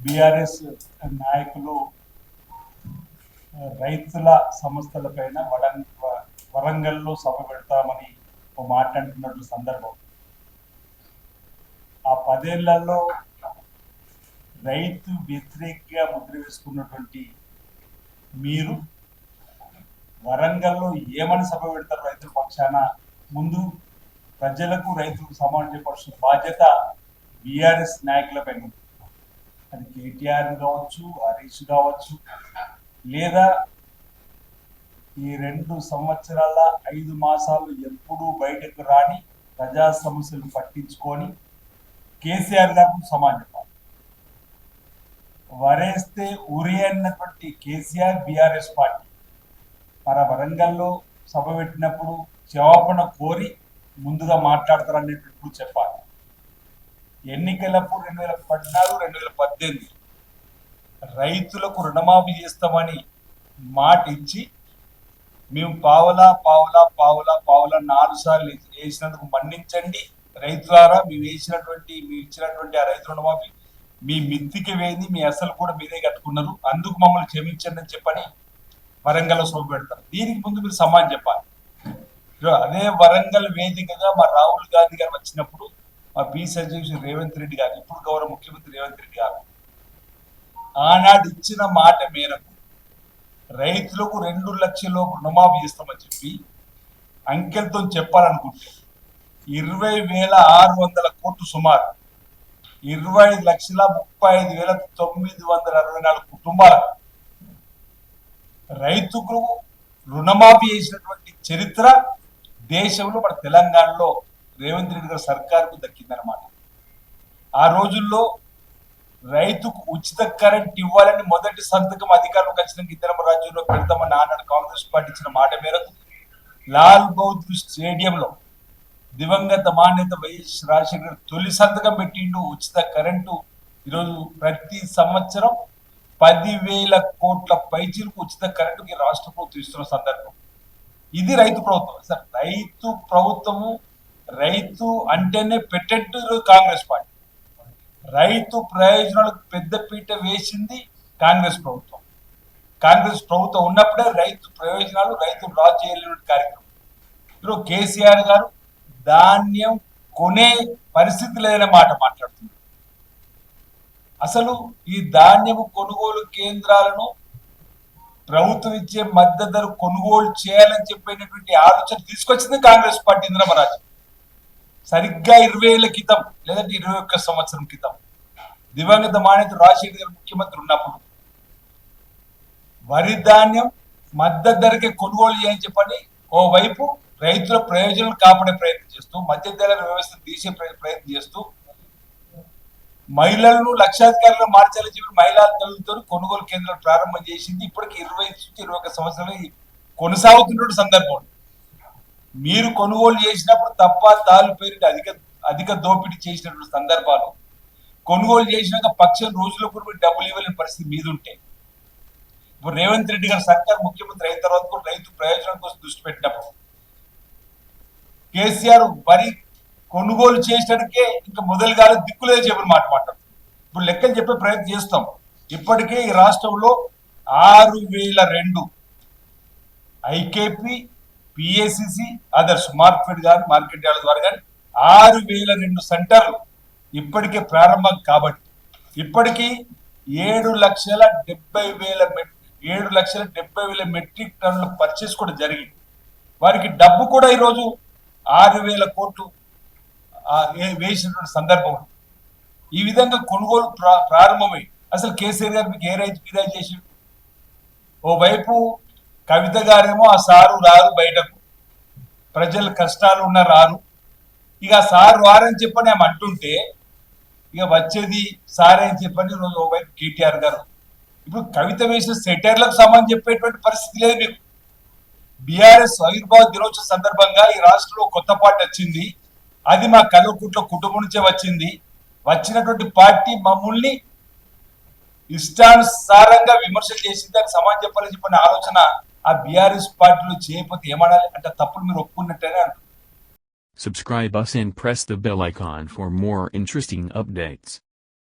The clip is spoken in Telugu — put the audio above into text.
బీఆర్ఎస్ నాయకులు రైతుల సమస్యలపైన వరంగల్లో సభ పెడతామని మాట్లాడుతున్నట్లు సందర్భం. ఆ 10 ఏళ్లలో రైతు వ్యతిరేకంగా ముద్ర వేసుకున్నటువంటి మీరు వరంగల్లో ఏమని సభ పెడతారు? రైతుల పక్షాన ముందు ప్రజలకు రైతులకు సమానం చెప్పాల్సిన బాధ్యత బీఆర్ఎస్ నాయకులపైన ఉంది. అది కేటీఆర్ కావచ్చు, హరీష్ కావచ్చు, లేదా ఈ 2 సంవత్సరాల 5 మాసాలు ఎప్పుడూ బయటకు రాని ప్రజా సమస్యలు పట్టించుకొని కేసీఆర్ గారికి సమానం చెప్పాలి. వరేస్తే ఉరి అన్నటువంటి కేసీఆర్ బీఆర్ఎస్ పార్టీ మన వరంగల్లో సభ పెట్టినప్పుడు క్షమాపణ కోరి ముందుగా మాట్లాడతారనేటప్పుడు చెప్పాలి. ఎన్నికలప్పుడు 2014, 2018 రైతులకు రుణమాఫీ చేస్తామని మాట ఇచ్చి మేము పావులా 4 సార్లు వేసినందుకు మన్నించండి రైతులారా, మేము ఇచ్చినటువంటి ఆ రైతు రుణమాఫీ మీ మిత్తికి వేయింది, మీ అసలు కూడా మీరే కట్టుకున్నారు, అందుకు మమ్మల్ని క్షమించండి అని చెప్పని వరంగల్లో సభ పెడతారు. దీనికి ముందు మీరు సమానం చెప్పాలి. అదే వరంగల్ వేదికగా మా రాహుల్ గాంధీ గారు వచ్చినప్పుడు మా పీసీ అధ్యక్షుడు రేవంత్ రెడ్డి గారు, ఇప్పుడు గౌరవ ముఖ్యమంత్రి రేవంత్ రెడ్డి గారు ఆనాడు ఇచ్చిన మాట మేరకు రైతులకు 2 లక్షల రుణమాఫీ చేస్తామని చెప్పి అంకెలతో చెప్పాలనుకుంటే 20,600 కోట్లు సుమారు 25,35,964 కుటుంబాల రైతుకు రుణమాఫీ చేసినటువంటి చరిత్ర దేశంలో మన తెలంగాణలో రేవంత్ రెడ్డి గారి సర్కారుకు దక్కిందనమాట. ఆ రోజుల్లో రైతుకు ఉచిత కరెంట్ ఇవ్వాలని మొదటి సంతకం అధికారంలోకి వచ్చిన ఇతర రాజ్యంలో పెడతామని ఆనాడు కాంగ్రెస్ పార్టీ ఇచ్చిన మాట మేరకు లాల్ బహదూర్ స్టేడియంలో దివంగత మాన్యత వైఎస్ రాజశేఖర్ తొలి సంతకం పెట్టిండు ఉచిత కరెంటు. ఈరోజు ప్రతి సంవత్సరం 10,000 కోట్ల పైచీలకు ఉచిత కరెంటుకి రాష్ట్ర ప్రభుత్వం ఇస్తున్న సందర్భం. ఇది రైతు ప్రభుత్వం. సార్, రైతు ప్రభుత్వము, రైతు అంటేనే పెట్టెట్టు కాంగ్రెస్ పార్టీ. రైతు ప్రయోజనాలకు పెద్దపీట వేసింది కాంగ్రెస్ ప్రభుత్వం. కాంగ్రెస్ ప్రభుత్వం ఉన్నప్పుడే రైతు ప్రయోజనాలు, రైతు రాజు చేయలేని కార్యక్రమం. ఇప్పుడు కేసీఆర్ గారు ధాన్యం కొనే పరిస్థితి లేదనే మాట మాట్లాడుతున్నారు. అసలు ఈ ధాన్యము కొనుగోలు కేంద్రాలను ప్రభుత్వం ఇచ్చే మద్దతు ధర కొనుగోలు చేయాలని చెప్పినటువంటి ఆలోచన తీసుకొచ్చింది కాంగ్రెస్ పార్టీ ఇంద్రమరాజు. సరిగ్గా 20 ఏళ్ల క్రితం, లేదంటే 21 సంవత్సరం క్రితం దివంగత మాన్యత రాజశేఖర్ గారు ముఖ్యమంత్రి ఉన్నప్పుడు వరి ధాన్యం మద్దతు ధరకే కొనుగోలు చేయని చెప్పని ఓవైపు రైతుల ప్రయోజనాలు కాపాడే ప్రయత్నం చేస్తూ, మధ్య ధరల వ్యవస్థను తీసే ప్రయత్నం చేస్తూ, మహిళలను లక్షాధికారులు మార్చాలని చెప్పి మహిళా తల్లులతో కొనుగోలు కేంద్రాలు ప్రారంభం చేసింది. ఇప్పటికి 20-21 సంవత్సరాలు కొనసాగుతున్న సందర్భం. మీరు కొనుగోలు చేసినప్పుడు తప్ప తాళ్ళు పేరిట అధిక దోపిడీ చేసినటువంటి సందర్భాలు, కొనుగోలు చేసినాక పక్షం రోజుల్లో కూడా మీరు డబ్బులు ఇవ్వలేని పరిస్థితి మీద ఉంటే, ఇప్పుడు రేవంత్ రెడ్డి గారు సర్కార్ ముఖ్యమంత్రి అయిన తర్వాత కూడా రైతు ప్రయోజనం కోసం దృష్టి పెట్టినప్పుడు కేసీఆర్ వరి కొనుగోలు చేసడానికే ఇంకా మొదలుగా దిక్కులే చెప్పిన మాట మాట్లాడుతుంది. ఇప్పుడు లెక్కలు చెప్పే ప్రయత్నం చేస్తాం. ఇప్పటికే ఈ రాష్ట్రంలో 6,002 ఐకేపీ, పిఏసిసి, అదర్స్ మార్కెట్ యార్డ్ ద్వారా కానీ 6,002 సెంటర్లు ఇప్పటికే ప్రారంభం కాబట్టి ఇప్పటికీ 7,70,000 మెట్రిక్ టన్నుల పర్చేస్ కూడా జరిగింది. వారికి డబ్బు కూడా ఈరోజు 6,000 కోట్లు వేసినటువంటి సందర్భం. ఈ విధంగా కొనుగోలు ప్రారంభమై అసలు కేసీఆర్ గారు మీకు ఏ రైతు ఫిర్యాదు చేసి, ఓవైపు కవిత గారేమో ఆ సారు రారు బయటకు, ప్రజల కష్టాలు ఉన్న రారు, ఇక సారు రారని చెప్పని ఆమె అంటుంటే ఇక వచ్చేది సారే అని చెప్పని ఓవైపు కేటీఆర్ గారు. ఇప్పుడు కవిత వేసిన సెటర్లకు సమానం చెప్పేటువంటి పరిస్థితి లేదు మీకు. బీఆర్ఎస్ ఆవిర్భావ దినోత్సవ సందర్భంగా ఈ రాష్ట్రంలో కొత్త పార్టీ వచ్చింది. అది మా కల్వకుంట్ల కుటుంబం నుంచే వచ్చింది. వచ్చినటువంటి పార్టీ మమ్మల్ని ఇష్టానుసారంగా విమర్శలు చేసింది, దానికి సమానం చెప్పాలని చెప్పిన ఆలోచన ఆ బీఆర్ఎస్ పార్టీలో చేయకపోతే ఏమనాలి అంటే తప్పులు మీరు ఒప్పుకున్నట్టేనే అంటారు. Subscribe us and press the bell icon for more interesting updates.